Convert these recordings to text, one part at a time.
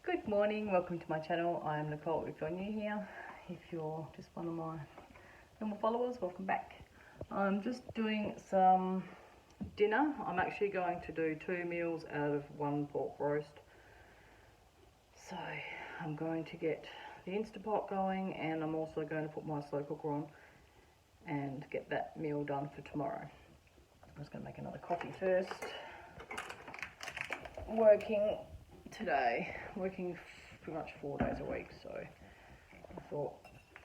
Good morning, welcome to my channel. I am Nicole if you're new here. If you're just one of my normal followers, welcome back. I'm just doing some dinner. I'm actually going to do 2 meals out of 1 pork roast. So I'm going to get the Instapot going, and I'm also going to put my slow cooker on and get that meal done for tomorrow. I'm just going to make another coffee first. Working pretty much 4 days a week, so I thought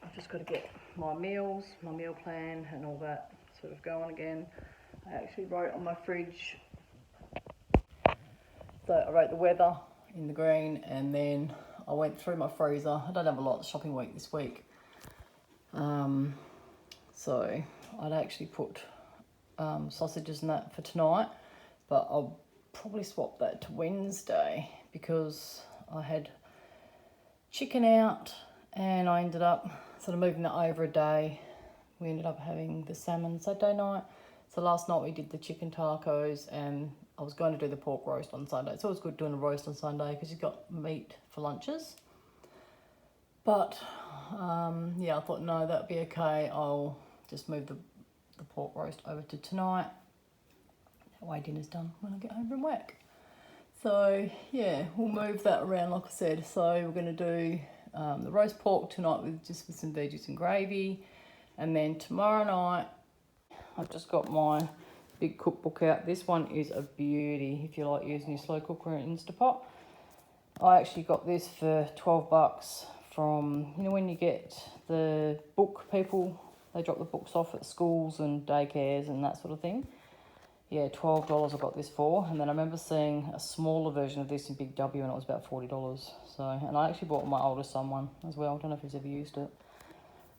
I've just got to get my meals, my meal plan and all that sort of going again. I actually wrote on my fridge, so I wrote the weather in the green, and then I went through my freezer. I don't have a lot of shopping week this week, so I'd actually put sausages and that for tonight, but I'll probably swap that to Wednesday because I had chicken out and I ended up sort of moving that over a day. We ended up having the salmon Saturday night. So last night we did the chicken tacos, and I was going to do the pork roast on Sunday. It's always good doing a roast on Sunday because you've got meat for lunches. But yeah, I thought no, that'd be okay. I'll just move the pork roast over to tonight. That way dinner's done when I get home from work. So yeah, we'll move that around like I said. So we're going to do the roast pork tonight with some veggies and gravy, and then tomorrow night I've just got my big cookbook out. This one is a beauty if you like using your slow cooker and Instapot. I actually got this for $12 from, you know, when you get the book people, they drop the books off at schools and daycares and that sort of thing. Yeah, $12 I got this for, and then I remember seeing a smaller version of this in Big W and it was about $40. So, and I actually bought my oldest son one as well. I don't know if he's ever used it.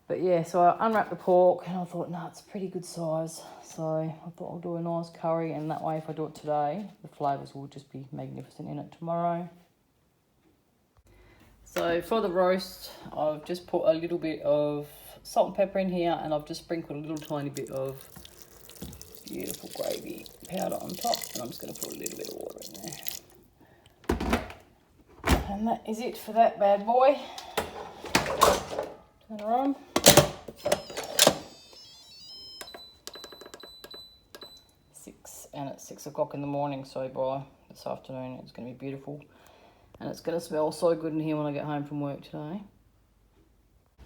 But yeah, so I unwrapped the pork and I thought, no, it's a pretty good size. So I thought I'll do a nice curry, and that way if I do it today, the flavours will just be magnificent in it tomorrow. So for the roast, I've just put a little bit of salt and pepper in here, and I've just sprinkled a little tiny bit of beautiful gravy powder on top, and I'm just going to put a little bit of water in there. And that is it for that bad boy. Turn her on. And it's 6 o'clock in the morning, so by this afternoon it's going to be beautiful. And it's going to smell so good in here when I get home from work today.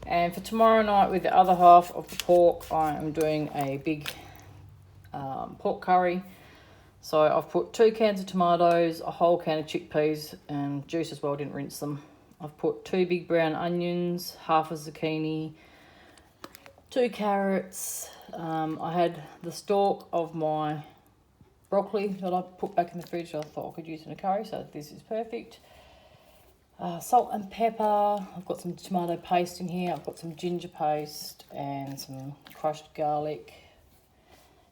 And for tomorrow night, with the other half of the pork, I am doing a big pork curry. So I've put 2 cans of tomatoes, a whole can of chickpeas, and juice as well, didn't rinse them. I've put 2 big brown onions, half a zucchini, 2 carrots. I had the stalk of my broccoli that I put back in the fridge. I thought I could use in a curry, so this is perfect. Salt and pepper. I've got some tomato paste in here. I've got some ginger paste and some crushed garlic.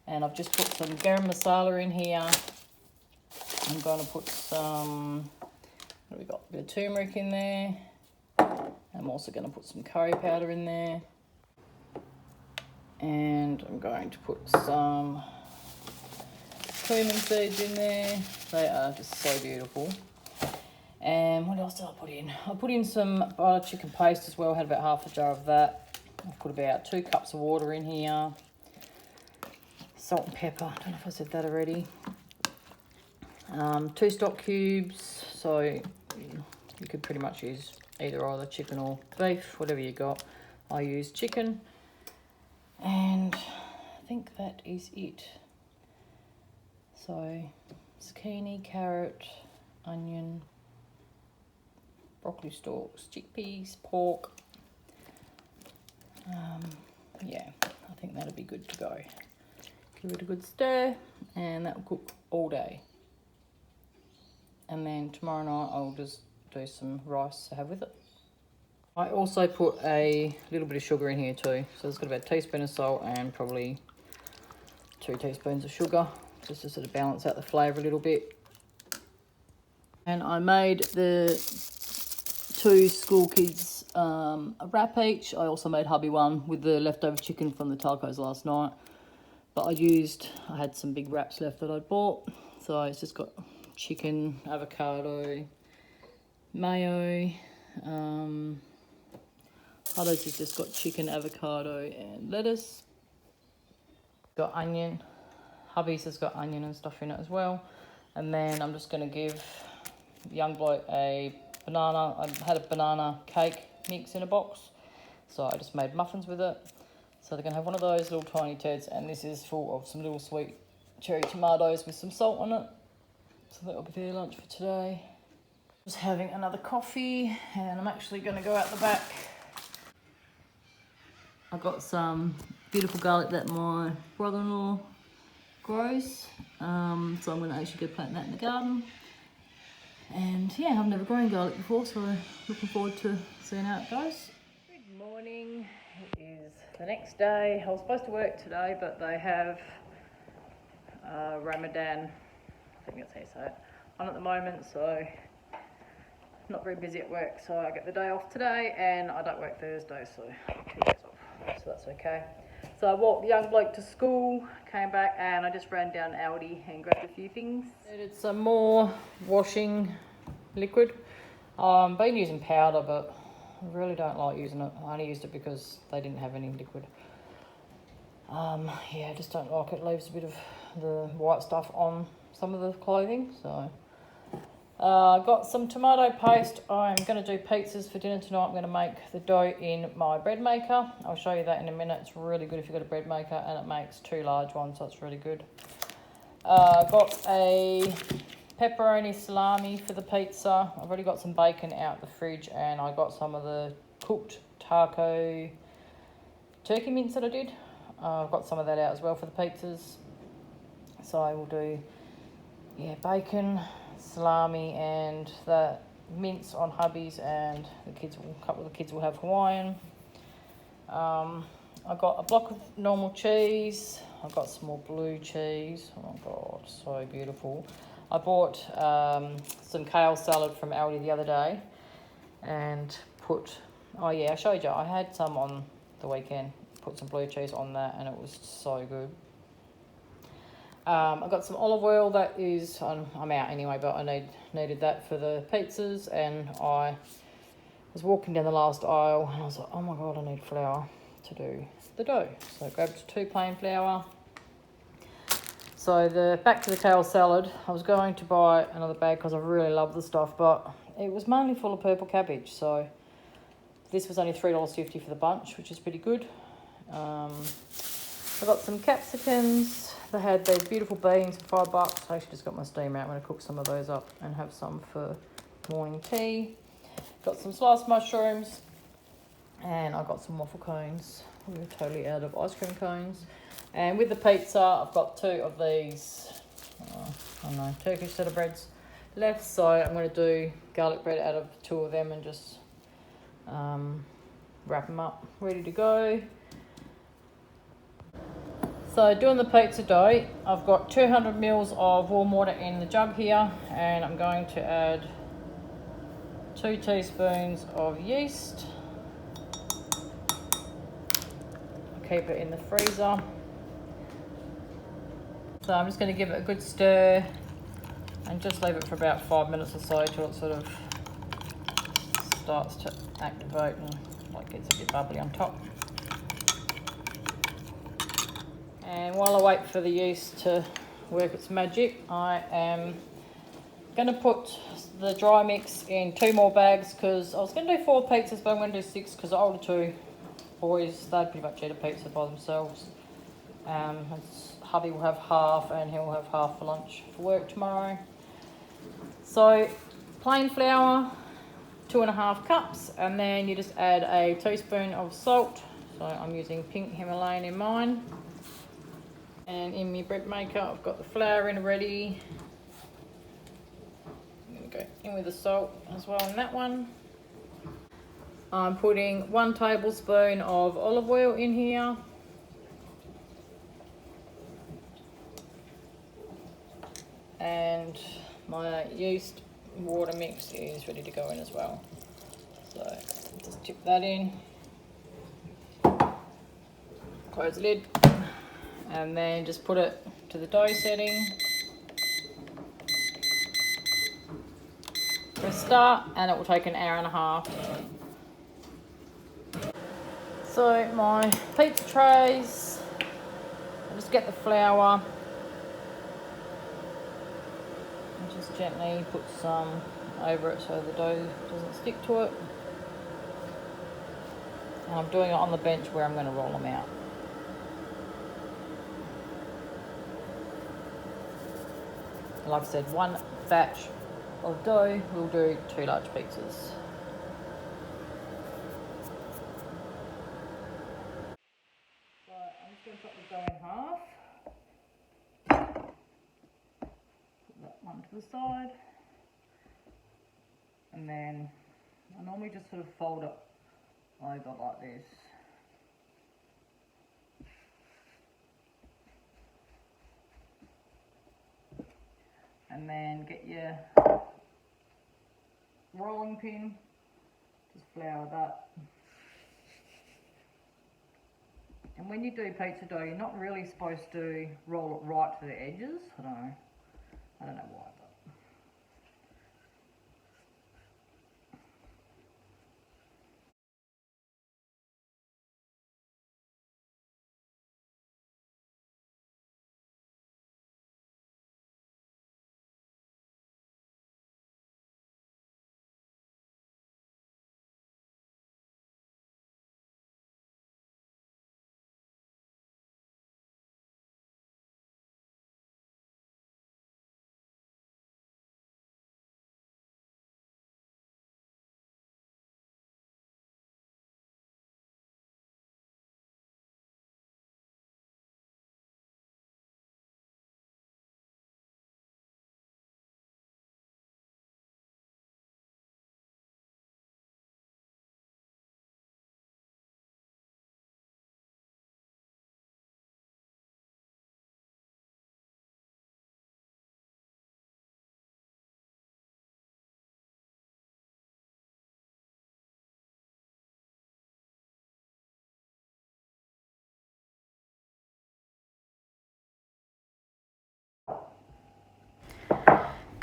And I've just put some garam masala in here. I'm going to put some, what have we got? A bit of turmeric in there. I'm also going to put some curry powder in there. And I'm going to put some cumin seeds in there. They are just so beautiful. And what else did I put in? I put in some butter chicken paste as well. I had about half a jar of that. I've put about 2 cups of water in here. Salt and pepper. I don't know if I said that already. 2 stock cubes. So you could pretty much use either chicken or beef, whatever you got. I use chicken. And I think that is it. So zucchini, carrot, onion, broccoli stalks, chickpeas, pork. Yeah, I think that'll be good to go. Give it a good stir, and that will cook all day. And then tomorrow night I'll just do some rice to have with it. I also put a little bit of sugar in here too. So it's got about a teaspoon of salt and probably 2 teaspoons of sugar, just to sort of balance out the flavour a little bit. And I made the 2 school kids a wrap each. I also made hubby one with the leftover chicken from the tacos last night. But I had some big wraps left that I'd bought. So it's just got chicken, avocado, mayo. Others have just got chicken, avocado and lettuce. Got onion. Hubby's has got onion and stuff in it as well. And then I'm just going to give young bloke a banana. I had a banana cake mix in a box, so I just made muffins with it. So they're going to have one of those little tiny turds, and this is full of some little sweet cherry tomatoes with some salt on it. So that'll be their lunch for today. Just having another coffee, and I'm actually going to go out the back. I've got some beautiful garlic that my brother-in-law grows, so I'm going to actually go plant that in the garden. And yeah, I've never grown garlic before, so looking forward to seeing how it goes. Good morning. It is the next day. I was supposed to work today, but they have Ramadan, I think that's how you say it, on at the moment, so not very busy at work. So I get the day off today, and I don't work Thursday, so 2 days off, so that's okay. So I walked the young bloke to school, came back, and I just ran down Aldi and grabbed a few things. Needed some more washing liquid. I've been using powder, but I really don't like using it. I only used it because they didn't have any liquid. Yeah, I just don't like it. It leaves a bit of the white stuff on some of the clothing. So got some tomato paste. I'm going to do pizzas for dinner tonight. I'm going to make the dough in my bread maker. I'll show you that in a minute. It's really good if you've got a bread maker, and it makes 2 large ones, so it's really good. Got a pepperoni salami for the pizza. I've already got some bacon out the fridge, and I got some of the cooked taco turkey mince that I did. I've got some of that out as well for the pizzas. So I will do, yeah, bacon, salami, and the mince on hubbies, and a couple of the kids will have Hawaiian. I got a block of normal cheese. I've got some more blue cheese. Oh my god, so beautiful. I bought some kale salad from Aldi the other day, and oh yeah, I showed you, I had some on the weekend, put some blue cheese on that, and it was so good. I got some olive oil that is, I'm out anyway, but I needed that for the pizzas, and I was walking down the last aisle, and I was like, oh my god, I need flour to do the dough. So I grabbed 2 plain flour. So back to the kale salad, I was going to buy another bag because I really love the stuff, but it was mainly full of purple cabbage, so this was only $3.50 for the bunch, which is pretty good. I got some capsicums. They had these beautiful beans for $5. I actually just got my steamer out. I'm going to cook some of those up and have some for morning tea. Got some sliced mushrooms, and I got some waffle cones. We were totally out of ice cream cones. And with the pizza, I've got 2 of these, I don't know, Turkish set of breads left. So I'm going to do garlic bread out of 2 of them and just wrap them up, ready to go. So doing the pizza dough, I've got 200 mils of warm water in the jug here, and I'm going to add 2 teaspoons of yeast. I'll keep it in the freezer. So I'm just going to give it a good stir and just leave it for about 5 minutes or so till it sort of starts to activate and like gets a bit bubbly on top. And while I wait for the yeast to work its magic, I am going to put the dry mix in 2 more bags, because I was going to do 4 pizzas, but I'm going to do 6 because the older 2 boys, they pretty much eat a pizza by themselves. Hubby will have half, and he'll have half for lunch for work tomorrow. So plain flour, 2.5 cups, and then you just add a teaspoon of salt. So I'm using pink Himalayan in mine. And in my bread maker, I've got the flour in already. I'm going to go in with the salt as well in that one. I'm putting 1 tablespoon of olive oil in here. And my yeast water mix is ready to go in as well. So just tip that in. Close the lid. And then just put it to the dough setting. for a start, and it will take an hour and a half. So my pizza trays, I just get the flour and just gently put some over it so the dough doesn't stick to it. And I'm doing it on the bench where I'm going to roll them out. Like I said, one batch of dough will do 2 large pizzas. So I'm just going to cut the dough in half. Put that one to the side. And then I normally just sort of fold it over like this. And then get your rolling pin, just flour that. And when you do pizza dough, you're not really supposed to roll it right to the edges. I don't know why, but.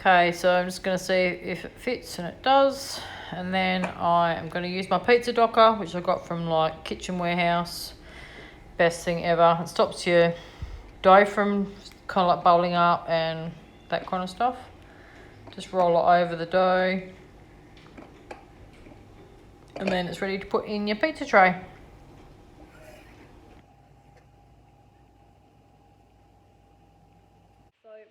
Okay, so I'm just going to see if it fits, and it does. And then I am going to use my pizza docker, which I got from like Kitchen Warehouse. Best thing ever. It stops your dough from kind of like bubbling up and that kind of stuff. Just roll it over the dough. And then it's ready to put in your pizza tray.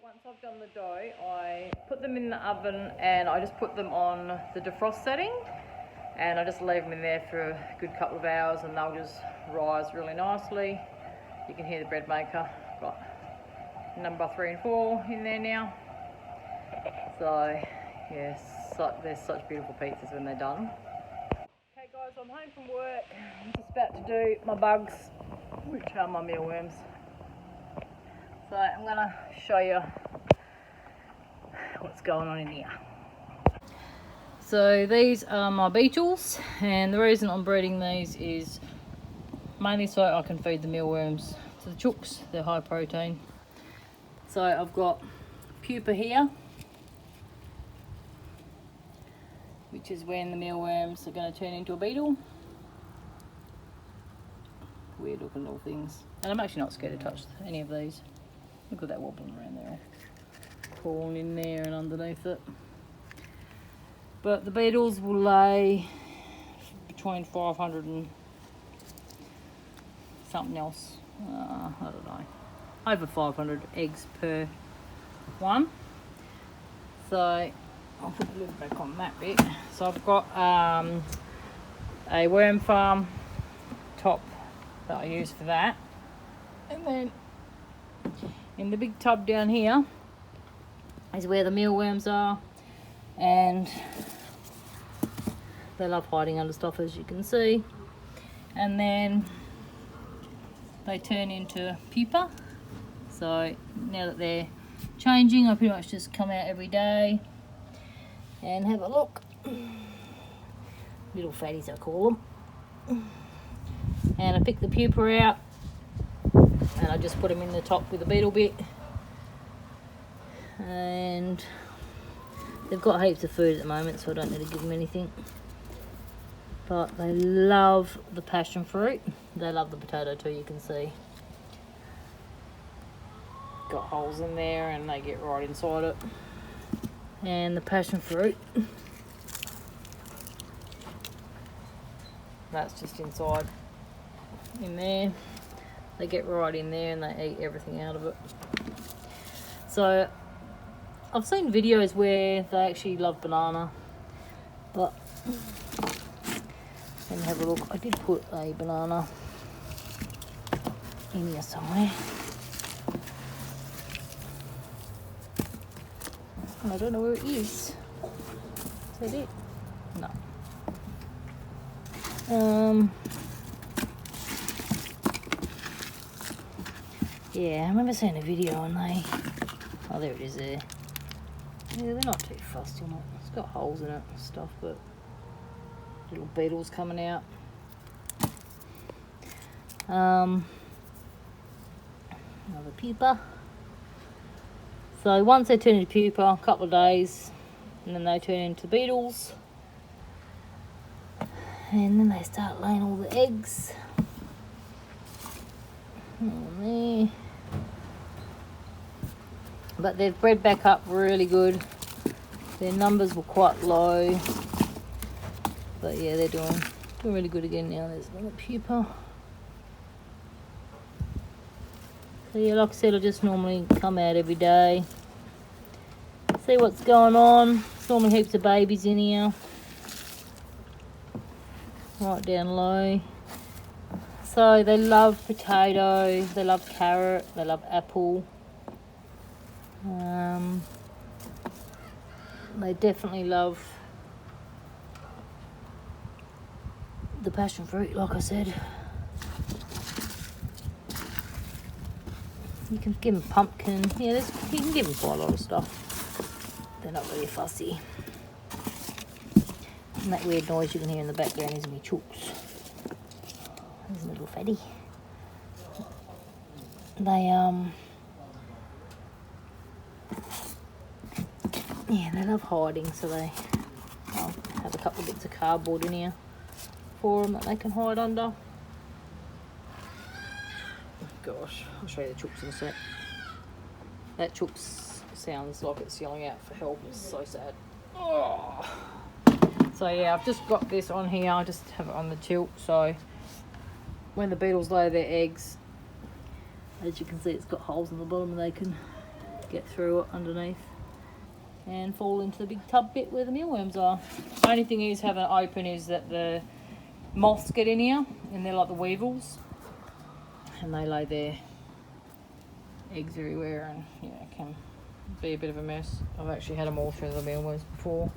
Once I've done the dough, I put them in the oven and I just put them on the defrost setting, and I just leave them in there for a good couple of hours and they'll just rise really nicely. You can hear the bread maker. Got number 3 and 4 in there now. So yes, they're such beautiful pizzas when they're done. Okay guys, I'm home from work. I'm just about to do my bugs, which are my mealworms. So I'm going to show you what's going on in here. So these are my beetles, and the reason I'm breeding these is mainly so I can feed the mealworms to the chooks. They're high protein. So I've got pupa here, which is when the mealworms are going to turn into a beetle. Weird looking little things. And I'm actually not scared to touch any of these. Look at that wobbling around there, crawling in there and underneath it. But the beetles will lay between 500 and something else. I don't know. Over 500 eggs per one. So I'll put the lid back on that bit. So I've got a worm farm top that I use for that. And then in the big tub down here is where the mealworms are, and they love hiding under stuff, as you can see. And then they turn into pupa. So now that they're changing, I pretty much just come out every day and have a look. Little fatties, I call them. And I pick the pupa out and I just put them in the top with a beetle bit, and They've got heaps of food at the moment, so I don't need to give them anything. But they love the passion fruit. They love the potato too, you can see. Got holes in there and they get right inside it. And the passion fruit, that's just inside in there. They get right in there and they eat everything out of it. So I've seen videos where they actually love banana, but let me have a look. I did put a banana in here somewhere. I don't know where it is. Is that it? No. Yeah, I remember seeing a video and they... Oh, there it is there. Yeah, they're not too fussed on it. It's got holes in it and stuff, but little beetles coming out. Another pupa. So once they turn into pupa, a couple of days, and then they turn into beetles. And then they start laying all the eggs. There. But they've bred back up really good. Their numbers were quite low. But yeah, they're doing really good again now. There's another pupa. So yeah, like I said, I just normally come out every day, see what's going on. There's normally heaps of babies in here. Right down low. So they love potato, they love carrot, they love apple. They definitely love the passion fruit, like I said. You can give them pumpkin. Yeah, you can give them quite a lot of stuff. They're not really fussy. And that weird noise you can hear in the background is me chooks. There's a little fatty. They love hiding, so I'll have a couple of bits of cardboard in here for them that they can hide under. Gosh, I'll show you the chooks in a sec. That chooks sounds like it's yelling out for help. It's so sad. Oh. So yeah, I've just got this on here. I just have it on the tilt, so when the beetles lay their eggs, as you can see, it's got holes in the bottom and they can get through it underneath and fall into the big tub bit where the mealworms are. The only thing is having it open is that the moths get in here, and they're like the weevils, and they lay their eggs everywhere, and yeah, it can be a bit of a mess. I've actually had them all through the mealworms before.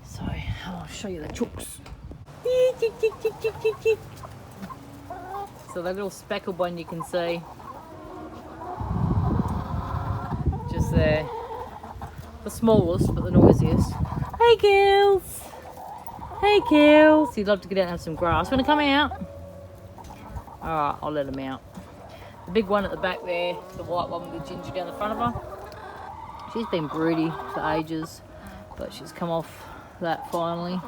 So I'll show you the chooks. So that little speckled one you can see just there, the smallest but the noisiest. Hey girls, hey girls. You'd love to get out and have some grass. Want to come out? Alright, I'll let them out. The big one at the back there, the white one with the ginger down the front of her, she's been broody for ages, but she's come off that finally.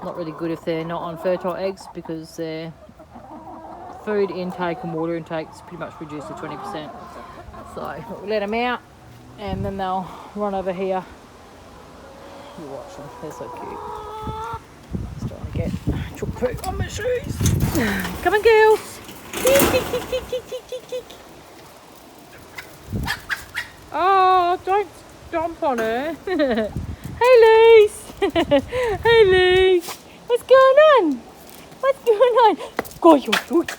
Not really good if they're not on fertile eggs, because their food intake and water intake is pretty much reduced to 20%. So we'll let them out, and then they'll run over here. You watch them, they're so cute. Just trying to get chook poo on my shoes. Come on, girls. Oh, don't stomp on her. Hey, Lise. Hey, Lise. What's going on? What's going on? Go, your foot.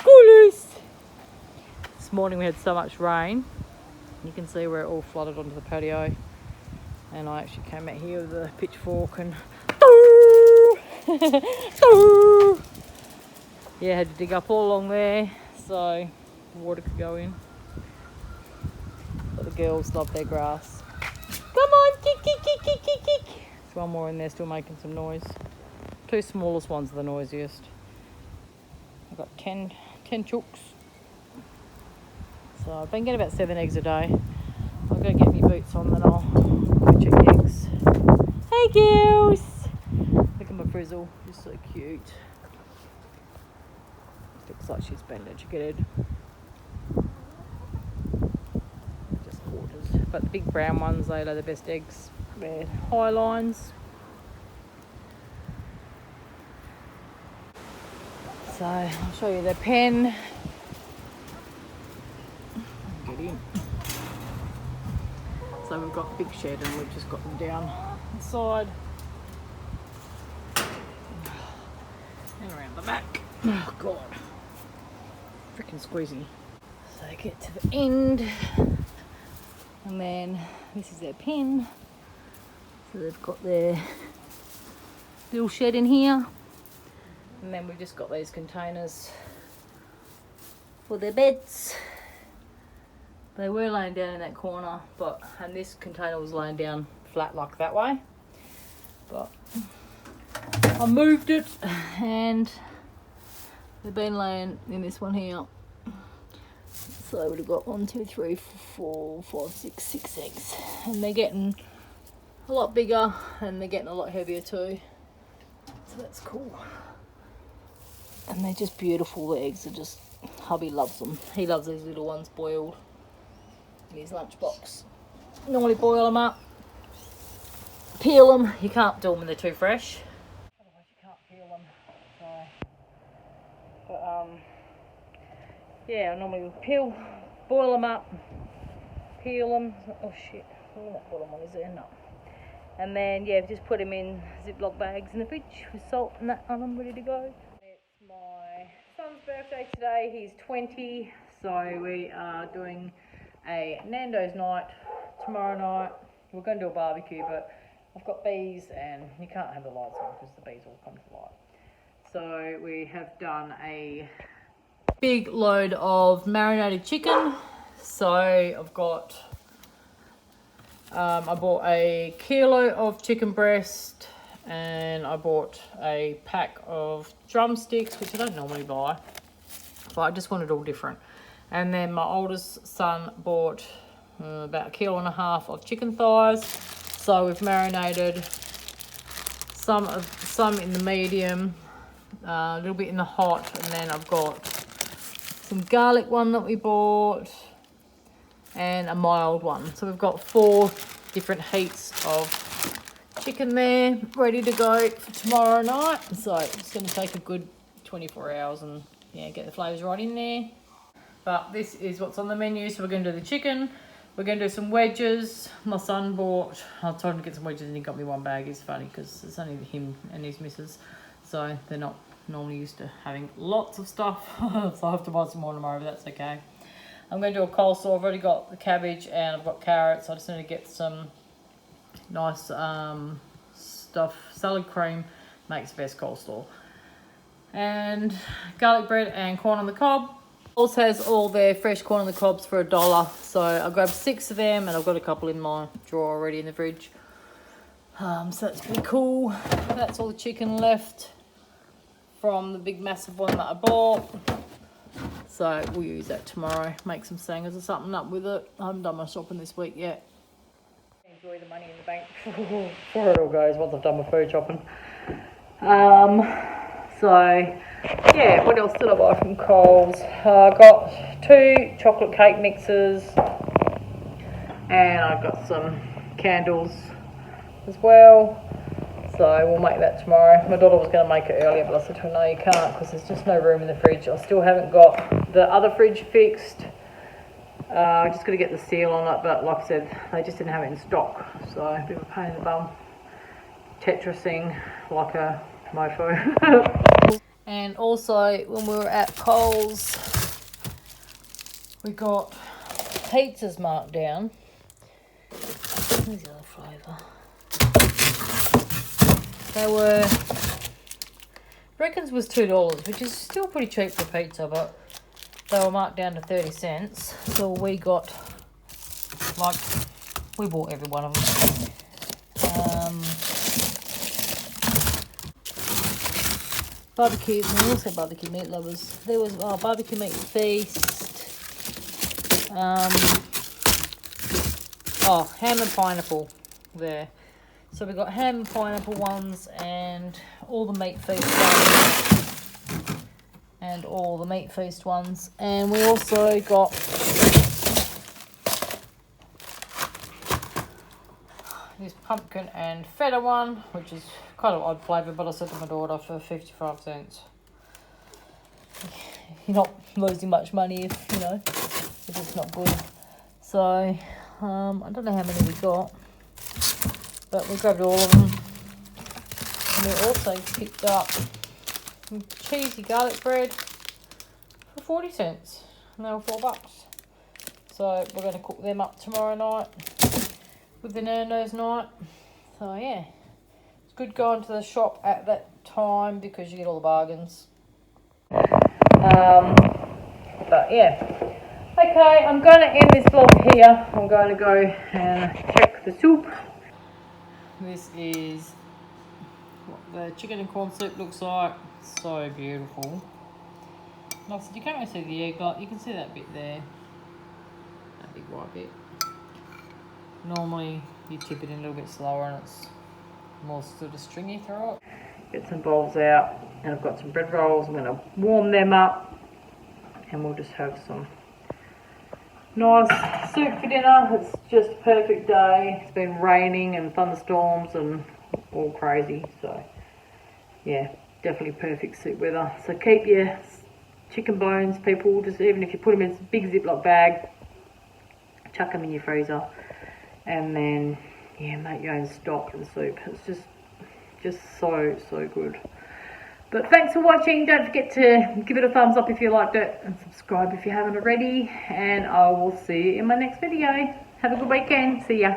Go, Lise. This morning we had so much rain. You can see where it all flooded onto the patio. And I actually came out here with a pitchfork and yeah, had to dig up all along there so water could go in. But the girls love their grass. Come on, kick, kick, kick, kick, kick, kick. There's one more in there still making some noise. Two smallest ones are the noisiest. I've got 10 chooks. So I've been getting about 7 eggs a day. I've got to get me boots on, then I'll go check the eggs. Hey girls! Look at my frizzle, she's so cute. Looks like she's been educated. Just gorgeous. But the big brown ones, they lay the best eggs. They're high lines. So I'll show you their pen. Get in. So we've got a big shed and we've just got them down inside and around the back. Oh god, freaking squeezy. So get to the end, and then this is their pen. So they've got their little shed in here, and then we've just got these containers for their beds. They were laying down in that corner, and this container was laying down flat like that way. But I moved it, and they've been laying in this one here. So we've got 1, 2, 3, 4, 5, 6, 6 eggs, and they're getting a lot bigger, and they're getting a lot heavier too. So that's cool. And they're just beautiful. The eggs are just, hubby loves them. He loves these little ones boiled in his lunchbox. Normally boil them up, peel them. You can't do them when they're too fresh. Otherwise you can't peel them. So, but yeah, I normally boil them up, peel them. Oh shit, that bottom one is there? No. And then yeah, just put them in Ziploc bags in the fridge with salt and that on them, ready to go. It's my son's birthday today. He's 20, so we are doing a Nando's night tomorrow night. We're going to do a barbecue, but I've got bees and you can't have the lights on because the bees all come to light. So we have done a big load of marinated chicken. So I've got, I bought a kilo of chicken breast, and I bought a pack of drumsticks, which I don't normally buy, but I just wanted all different. And then my oldest son bought about 1.5 kilos of chicken thighs. So we've marinated some in the medium, a little bit in the hot, and then I've got some garlic one that we bought and a mild one. So we've got 4 different heats of chicken there ready to go for tomorrow night. So it's going to take a good 24 hours and yeah, get the flavours right in there. But this is what's on the menu. So we're going to do the chicken. We're going to do some wedges. My son bought, I told him to get some wedges and he got me one bag. It's funny because it's only him and his missus. So they're not normally used to having lots of stuff. So I have to buy some more tomorrow, but that's okay. I'm going to do a coleslaw. I've already got the cabbage and I've got carrots. I just need to get some nice stuff. Salad cream makes the best coleslaw. And garlic bread and corn on the cob. Also has all their fresh corn on the cobs for $1. So I grabbed 6 of them, and I've got a couple in my drawer already in the fridge. So that's pretty cool. That's all the chicken left from the big massive one that I bought. So we'll use that tomorrow. Make some sangers or something up with it. I haven't done my shopping this week yet. Enjoy the money in the bank before it all goes once I've done my food shopping. So yeah, what else did I buy from Coles? I got 2 chocolate cake mixes, and I've got some candles as well. So we'll make that tomorrow. My daughter was going to make it earlier, but I said to her, no, you can't, because there's just no room in the fridge. I still haven't got the other fridge fixed. I just got to get the seal on it, but like I said, they just didn't have it in stock. So a bit of a pain in the bum. Tetrising like a mofo. And also, when we were at Coles, we got pizzas marked down. Where's the other flavour? They were, reckons was $2, which is still pretty cheap for pizza, but they were marked down to 30 cents. So we got, like, we bought every one of them. Barbecue, we also barbecue meat lovers. There was barbecue meat feast. Oh, ham and pineapple there. So we've got ham and pineapple ones and all the meat feast ones. And all the meat feast ones. And we also got this pumpkin and feta one, which is kind of odd flavour, but I said to my daughter for 55 cents. You're not losing much money if, you know, if it's not good. So, I don't know how many we got, but we grabbed all of them. And we also picked up some cheesy garlic bread for 40 cents. And they were $4. So we're going to cook them up tomorrow night with the Nando's night. So yeah, it's good going to the shop at that time because you get all the bargains. But yeah, okay, I'm going to end this vlog here. I'm going to go and check the soup. This is what the chicken and corn soup looks like. So beautiful. Like I said, you can't really see the egg, but you can see that bit there. That big white bit. Normally you tip it in a little bit slower and it's more sort of stringy through it. Get some bowls out, and I've got some bread rolls. I'm going to warm them up and we'll just have some nice soup for dinner. It's just a perfect day. It's been raining and thunderstorms and all crazy, so yeah, definitely perfect soup weather. So keep your chicken bones, people, just even if you put them in a big Ziploc bag, chuck them in your freezer, and then yeah, make your own stock of the soup. It's just so good. But thanks for watching. Don't forget to give it a thumbs up if you liked it, and subscribe if you haven't already, and I will see you in my next video. Have a good weekend. See ya.